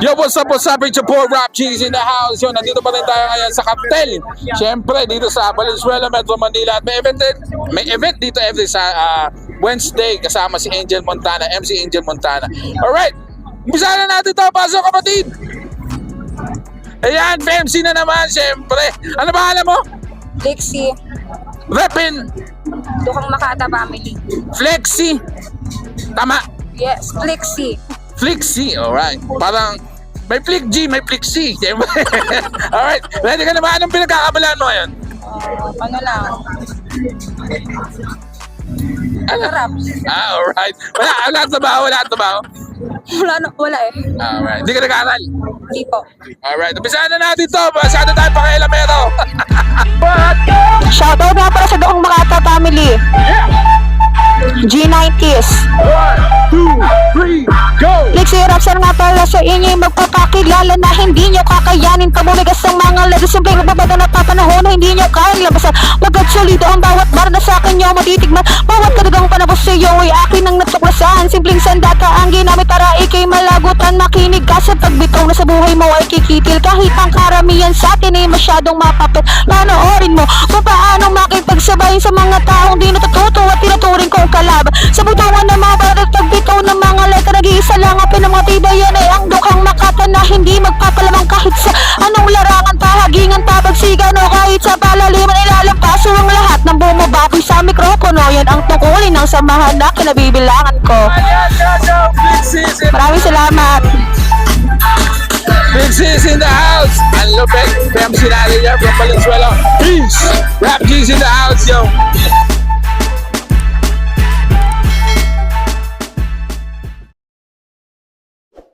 Yo, what's up, it's your boy Rap Cheese in the house. Yo, nandito pa rin tayo ngayon sa Cartel. Siyempre, dito sa Valenzuela, Metro Manila. At may event dito every sa Wednesday kasama si Angel Montana, MC Angel Montana. Alright, umpisa na natin ito. Pasok kapatid. Ayan, MC na naman, siyempre. Ano ba alam mo? Flexi, Repin, Dukang Makata family. Flexi. Tama. Yes, Flexi. Flexi, alright. Parang may Flick G, may Flick C. Alright, ready ka na ba? Anong pinagkakabalaan mo ngayon? Ano lang? Ano? Rap. Alright. Wala trabaho. Wala eh. Alright. Hindi ka nag-aaral? Hindi po. Alright. Umpisahan na natin to. Masyado tayo pakialamero. Shoutout nga para sa Dukang Makata family. G90s. 1, 2, 3, go! Flexi Rapsar nga pala sa inyo magpapakilala na hindi nyo kakayanin. Pabumigas ng mga lado, simpleng nagbabada na papanahon na hindi nyo kayang labasan. Magad solido ang bawat bar na sa akin nyo matitigman. Bawat kadagang panabos sa iyo ay akin ang natuklasan. Simpleng sandata ang ginamit para ikay malagutan. Makinig ka sa pagbitaw na sa buhay mo ay kikitil. Kahit ang karamihan sa atin ay masyadong mapapit. Panoorin mo kung paano makipagsabayin sa mga taong di natututo at tinuturing kong kalaban. Sa butawan ng mga barat pagbitaw ng mga letra, nag-iisa lang ang pinamatibayan ay ang Dukang Makata na hindi magpapalamang kahit sa anong larangan, pahagingan, pabagsigan o kahit sa palaliman. Ilalampaso ang lahat ng bumababoy sa mikropono. Yan ang tungkulin ng samahan na kinabibilangan ko. Maraming salamat. Flexi in the house. Ang lupit. MC natin yan from Valenzuela. Peace. Rap G's in the house, yo.